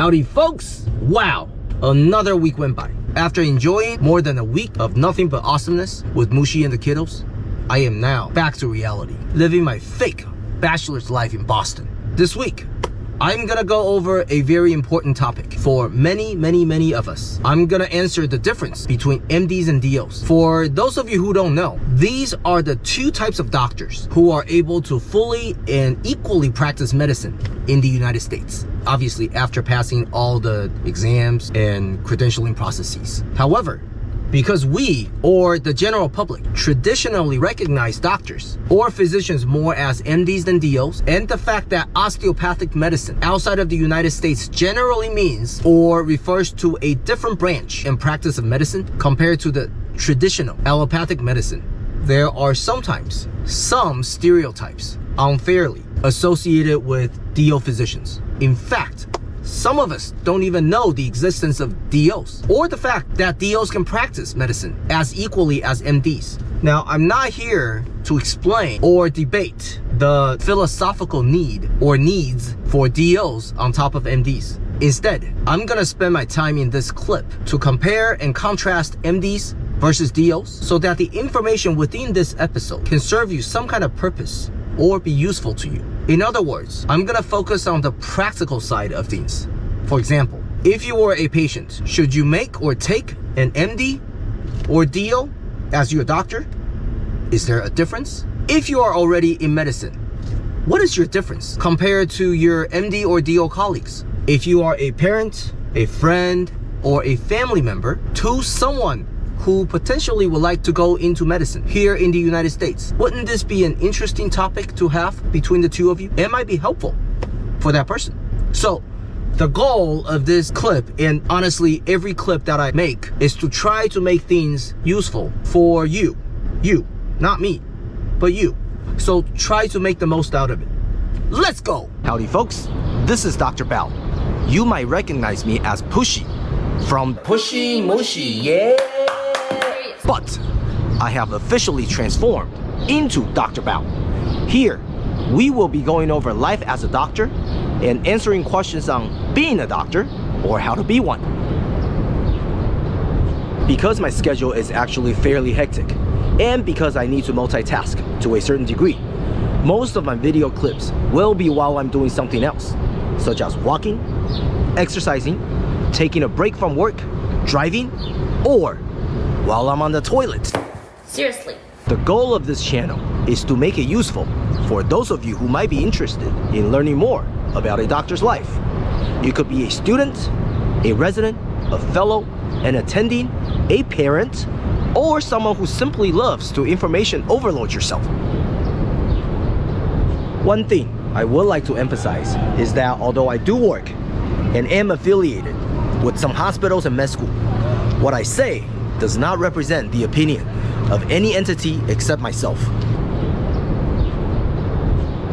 Howdy, folks! Wow, another week went by. After enjoying more than a week of nothing but awesomeness with Mushi and the kiddos, I am now back to reality, living my fake bachelor's life in Boston. This week, I'm gonna go over a very important topic for many of us. I'm gonna answer the difference between MDs and DOs. For those of you who don't know, these are the two types of doctors who are able to fully and equally practice medicine in the United States. Obviously, after passing all the exams and credentialing processes. However, because we, or the general public, traditionally recognize doctors or physicians more as MDs than DOs, and the fact that osteopathic medicine outside of the United States generally means or refers to a different branch and practice of medicine compared to the traditional allopathic medicine, there are sometimes some stereotypes unfairly associated with DO physicians. In fact, some of us don't even know the existence of DOs or the fact that DOs can practice medicine as equally as MDs. Now, I'm not here to explain or debate the philosophical need or needs for DOs on top of MDs. Instead, I'm gonna spend my time in this clip to compare and contrast MDs versus DOs so that the information within this episode can serve you some kind of purpose or be useful to you. In other words, I'm gonna focus on the practical side of things. For example, if you were a patient, should you make or take an MD or DO as your doctor? Is there a difference? If you are already in medicine, what is your difference compared to your MD or DO colleagues? If you are a parent, a friend, or a family member to someone who potentially would like to go into medicine here in the United States, wouldn't this be an interesting topic to have between the two of you? It might be helpful for that person. So the goal of this clip, and honestly every clip that I make, is to try to make things useful for you, not me, but you. So try to make the most out of it. Let's go. Howdy folks, this is Dr. Bao. You might recognize me as Pushy from Pushy Mushy, yeah. But I have officially transformed into Dr. Bao. Here, we will be going over life as a doctor and answering questions on being a doctor or how to be one. Because my schedule is actually fairly hectic, and because I need to multitask to a certain degree, most of my video clips will be while I'm doing something else, such as walking, exercising, taking a break from work, driving, or while I'm on the toilet. Seriously. The goal of this channel is to make it useful for those of you who might be interested in learning more about a doctor's life. You could be a student, a resident, a fellow, an attending, a parent, or someone who simply loves to information overload yourself. One thing I would like to emphasize is that although I do work and am affiliated with some hospitals and med school, what I say does not represent the opinion of any entity except myself.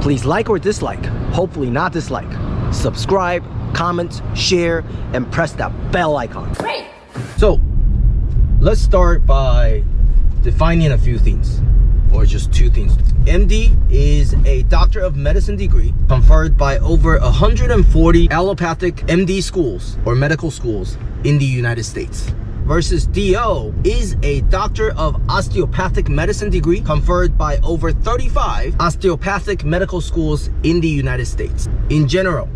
Please like or dislike, hopefully not dislike, subscribe, comment, share, and press that bell icon. Great. So, let's start by defining a few things, or just two things. MD is a Doctor of Medicine degree conferred by over 140 allopathic MD schools or medical schools in the United States. Versus DO is a Doctor of Osteopathic Medicine degree conferred by over 35 osteopathic medical schools in the United States. In general,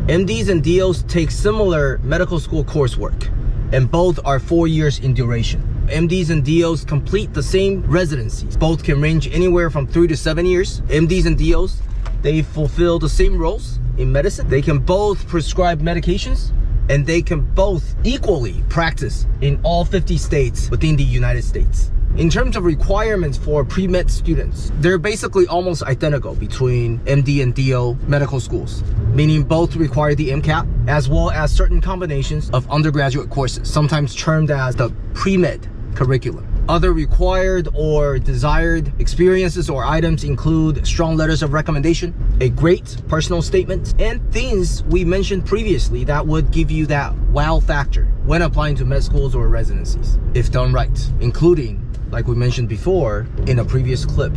MDs and DOs take similar medical school coursework, and both are 4 years in duration. MDs and DOs complete the same residencies. Both can range anywhere from 3 to 7 years. MDs and DOs, they fulfill the same roles in medicine. They can both prescribe medications, and they can both equally practice in all 50 states within the United States. In terms of requirements for pre-med students, they're basically almost identical between MD and DO medical schools, meaning both require the MCAT as well as certain combinations of undergraduate courses, sometimes termed as the pre-med curriculum. Other required or desired experiences or items include strong letters of recommendation, a great personal statement, and things we mentioned previously that would give you that wow factor when applying to med schools or residencies, if done right, including, like we mentioned before in a previous clip.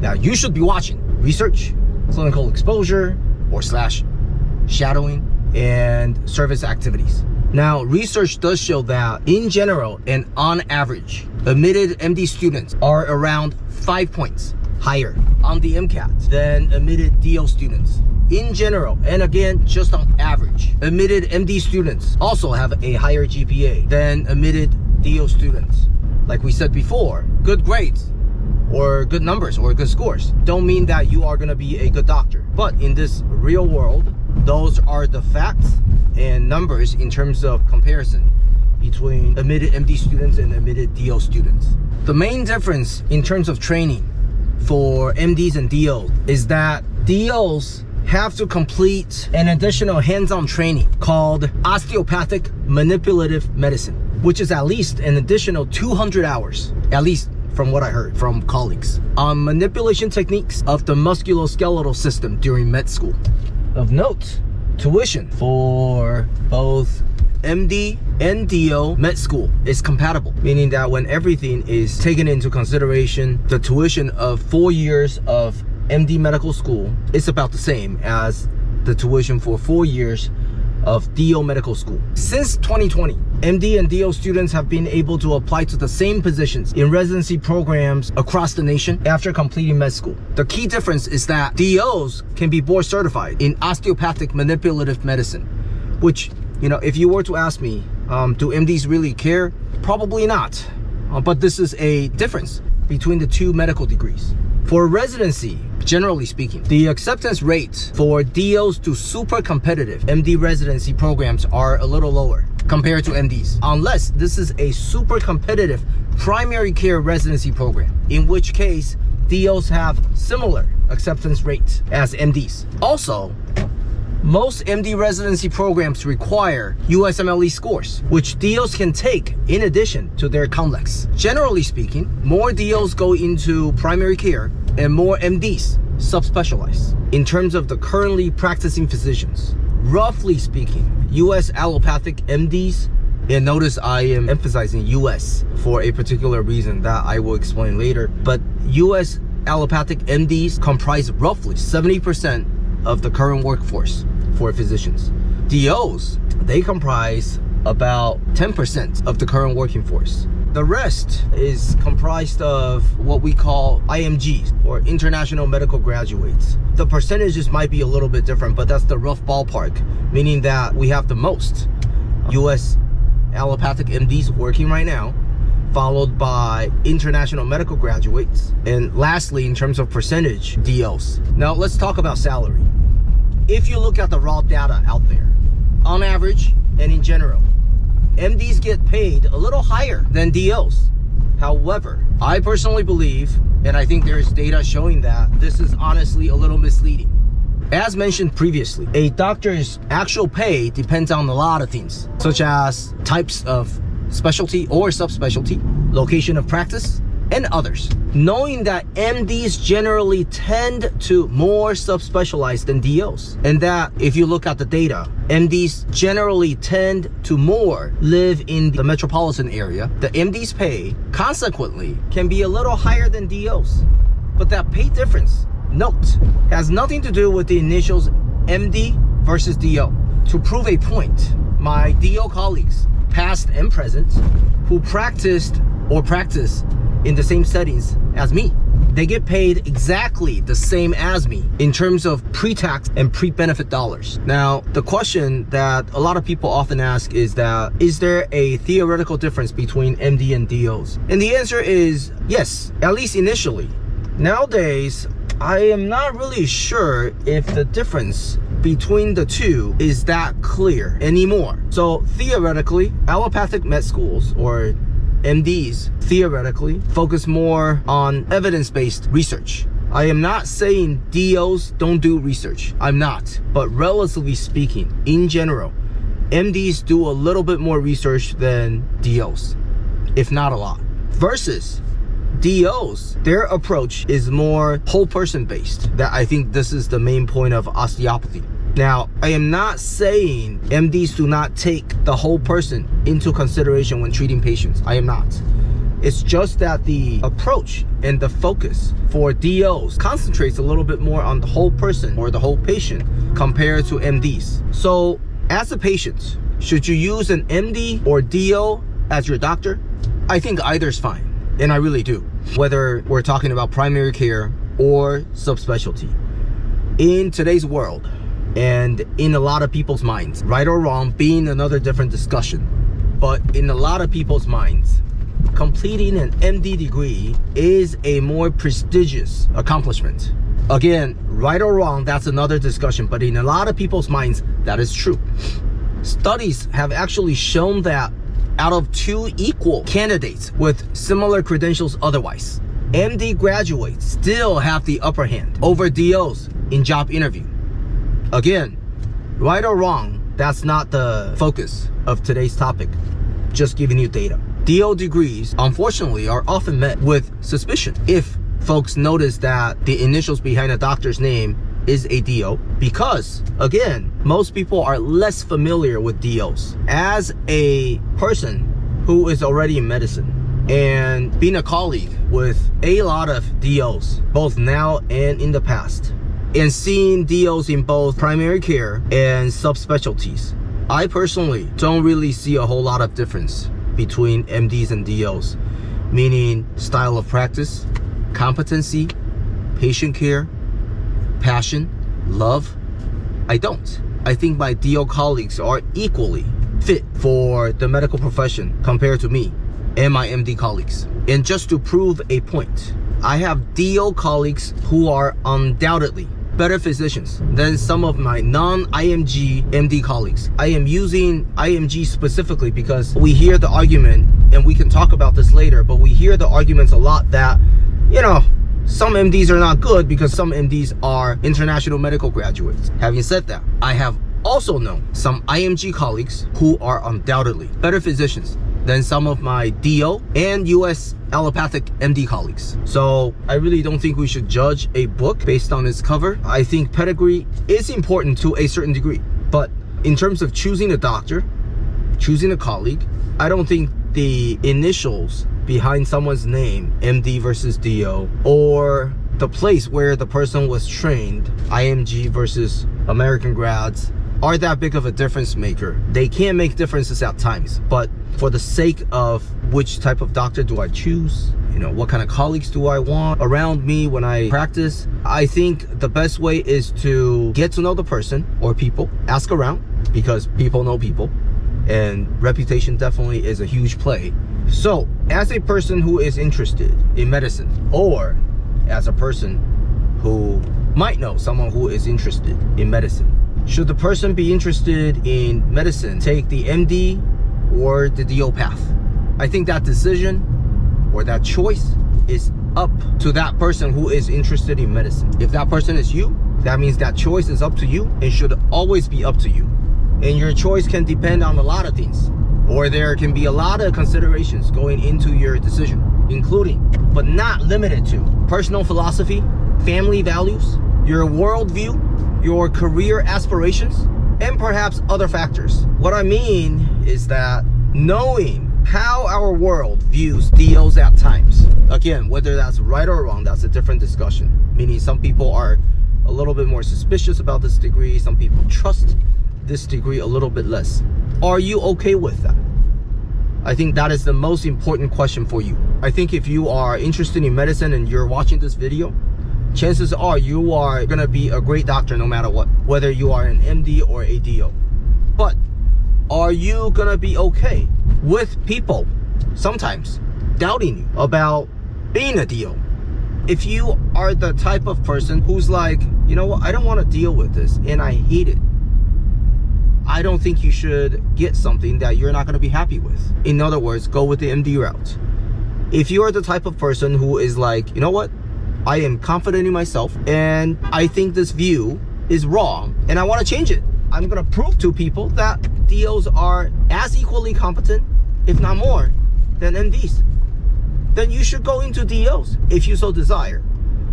Now you should be watching research, clinical exposure, or / shadowing, and service activities. Now, research does show that in general and on average, admitted MD students are around 5 points higher on the MCAT than admitted DO students. In general, and again, just on average, admitted MD students also have a higher GPA than admitted DO students. Like we said before, good grades or good numbers or good scores don't mean that you are going to be a good doctor. But in this real world, those are the facts and numbers in terms of comparison between admitted MD students and admitted DO students. The main difference in terms of training for MDs and DOs is that DOs have to complete an additional hands-on training called osteopathic manipulative medicine, which is at least an additional 200 hours, at least from what I heard from colleagues, on manipulation techniques of the musculoskeletal system during med school. Of note, tuition for both MD and DO med school is compatible, meaning that when everything is taken into consideration, the tuition of 4 years of MD medical school is about the same as the tuition for 4 years of DO medical school. Since 2020, MD and DO students have been able to apply to the same positions in residency programs across the nation after completing med school. The key difference is that DOs can be board certified in osteopathic manipulative medicine, which, you know, if you were to ask me, do MDs really care? Probably not. But this is a difference between the two medical degrees. For residency, generally speaking, the acceptance rates for DOs to super competitive MD residency programs are a little lower compared to MDs, unless this is a super competitive primary care residency program, in which case DOs have similar acceptance rates as MDs. Also, most MD residency programs require USMLE scores, which DOs can take in addition to their CONLEX. Generally speaking, more DOs go into primary care and more MDs subspecialize. In terms of the currently practicing physicians, roughly speaking, US allopathic MDs, and notice I am emphasizing US for a particular reason that I will explain later, but US allopathic MDs comprise roughly 70% of the current workforce for physicians. DOs, they comprise about 10% of the current working force. The rest is comprised of what we call IMGs, or international medical graduates. The percentages might be a little bit different, but that's the rough ballpark, meaning that we have the most US allopathic MDs working right now, followed by international medical graduates, and lastly, in terms of percentage, DOs. Now let's talk about salary. If you look at the raw data out there, on average and in general, MDs get paid a little higher than DOs. However, I personally believe, and I think there's data showing that, this is honestly a little misleading. As mentioned previously, a doctor's actual pay depends on a lot of things, such as types of specialty or subspecialty, location of practice, and others. Knowing that MDs generally tend to more subspecialize than DOs, and that if you look at the data, MDs generally tend to more live in the metropolitan area, the MDs pay consequently can be a little higher than DOs. But that pay difference, note, has nothing to do with the initials MD versus DO. To prove a point, my DO colleagues, past and present, who practiced or practice in the same settings as me, they get paid exactly the same as me in terms of pre-tax and pre-benefit dollars. Now, the question that a lot of people often ask is that, is there a theoretical difference between MD and DOs? And the answer is yes, at least initially. Nowadays, I am not really sure if the difference between the two is that clear anymore. So theoretically, allopathic med schools, or MDs, theoretically focus more on evidence-based research. I am not saying DOs don't do research. I'm not. But relatively speaking, in general, MDs do a little bit more research than DOs, if not a lot. Versus DOs, their approach is more whole person based. That I think this is the main point of osteopathy. Now, I am not saying MDs do not take the whole person into consideration when treating patients. I am not. It's just that the approach and the focus for DOs concentrates a little bit more on the whole person or the whole patient compared to MDs. So As a patient, should you use an MD or DO as your doctor? I think either's fine, and I really do. Whether we're talking about primary care or subspecialty. In today's world, and in a lot of people's minds, right or wrong being another different discussion, but in a lot of people's minds, completing an MD degree is a more prestigious accomplishment. Again, right or wrong, that's another discussion, but in a lot of people's minds, that is true. Studies have actually shown that out of two equal candidates with similar credentials otherwise, MD graduates still have the upper hand over DOs in job interview. Again, right or wrong, that's not the focus of today's topic. Just giving you data. DO degrees, unfortunately, are often met with suspicion if folks notice that the initials behind a doctor's name is a DO, because again, most people are less familiar with DOs. As a person who is already in medicine and being a colleague with a lot of DOs, both now and in the past, and seeing DOs in both primary care and subspecialties, I personally don't really see a whole lot of difference between MDs and DOs, meaning style of practice, competency, patient care, passion, love. I don't. I think my DO colleagues are equally fit for the medical profession compared to me and my MD colleagues. And just to prove a point, I have DO colleagues who are undoubtedly better physicians than some of my non-IMG MD colleagues. I am using IMG specifically because we hear the argument, and we can talk about this later, but we hear the arguments a lot that, you know, some MDs are not good because some MDs are international medical graduates. Having said that, I have also known some IMG colleagues who are undoubtedly better physicians than some of my DO and US allopathic MD colleagues. So I really don't think we should judge a book based on its cover. I think pedigree is important to a certain degree, but in terms of choosing a doctor, choosing a colleague, I don't think the initials behind someone's name, MD versus DO, or the place where the person was trained, IMG versus American grads, are that big of a difference maker. They can make differences at times, but for the sake of which type of doctor do I choose, you know, what kind of colleagues do I want around me when I practice, I think the best way is to get to know the person or people, ask around, because people know people, and reputation definitely is a huge play. So, as a person who is interested in medicine, or as a person who might know someone who is interested in medicine, should the person be interested in medicine take the MD or the DO path? I think that decision or that choice is up to that person who is interested in medicine. If that person is you, that means that choice is up to you and should always be up to you. And your choice can depend on a lot of things, or there can be a lot of considerations going into your decision, including, but not limited to, personal philosophy, family values, your worldview, your career aspirations, and perhaps other factors. What I mean is that knowing how our world views DOs at times, again, whether that's right or wrong, that's a different discussion, meaning some people are a little bit more suspicious about this degree, some people trust this degree a little bit less. Are you okay with that? I think that is the most important question for you. I think if you are interested in medicine and you're watching this video, chances are you are gonna be a great doctor no matter what, whether you are an MD or a DO. But are you gonna be okay with people sometimes doubting you about being a DO? If you are the type of person who's like, you know what, I don't want to deal with this and I hate it, I don't think you should get something that you're not going to be happy with. In other words, go with the MD route. If you are the type of person who is like, you know what, I am confident in myself and I think this view is wrong and I want to change it. I'm going to prove to people that DOs are as equally competent, if not more, than MDs. Then you should go into DOs if you so desire.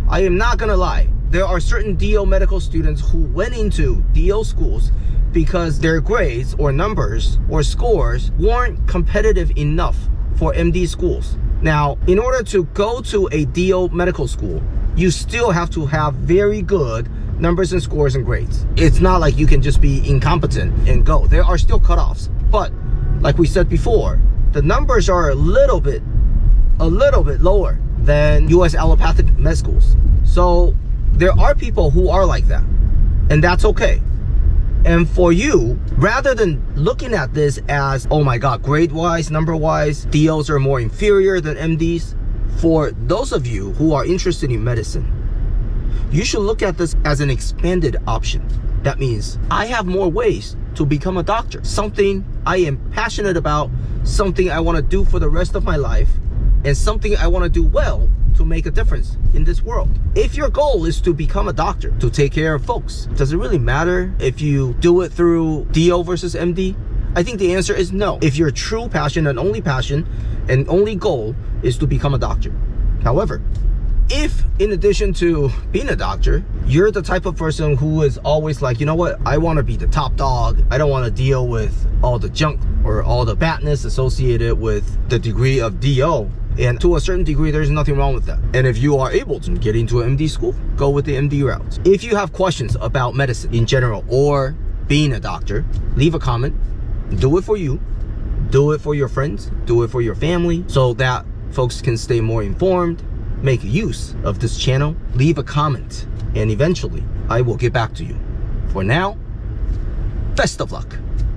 I am not going to lie. There are certain DO medical students who went into DO schools because their grades or numbers or scores weren't competitive enough for MD schools. Now, in order to go to a DO medical school, you still have to have very good numbers and scores and grades. It's not like you can just be incompetent and go. There are still cutoffs, but like we said before, the numbers are a little bit lower than US allopathic med schools. So there are people who are like that, and that's okay. And for you, rather than looking at this as, oh my God, grade-wise, number-wise, DOs are more inferior than MDs, for those of you who are interested in medicine, you should look at this as an expanded option. That means I have more ways to become a doctor, something I am passionate about, something I want to do for the rest of my life, and something I want to do well to make a difference in this world. If your goal is to become a doctor, to take care of folks, does it really matter if you do it through DO versus MD? I think the answer is no. If your true passion and only goal is to become a doctor. However, if in addition to being a doctor, you're the type of person who is always like, you know what, I want to be the top dog. I don't want to deal with all the junk or all the badness associated with the degree of DO. And to a certain degree, there's nothing wrong with that. And if you are able to get into an MD school, go with the MD route. If you have questions about medicine in general or being a doctor, leave a comment. Do it for you. Do it for your friends. Do it for your family so that folks can stay more informed. Make use of this channel. Leave a comment and eventually I will get back to you. For now, best of luck.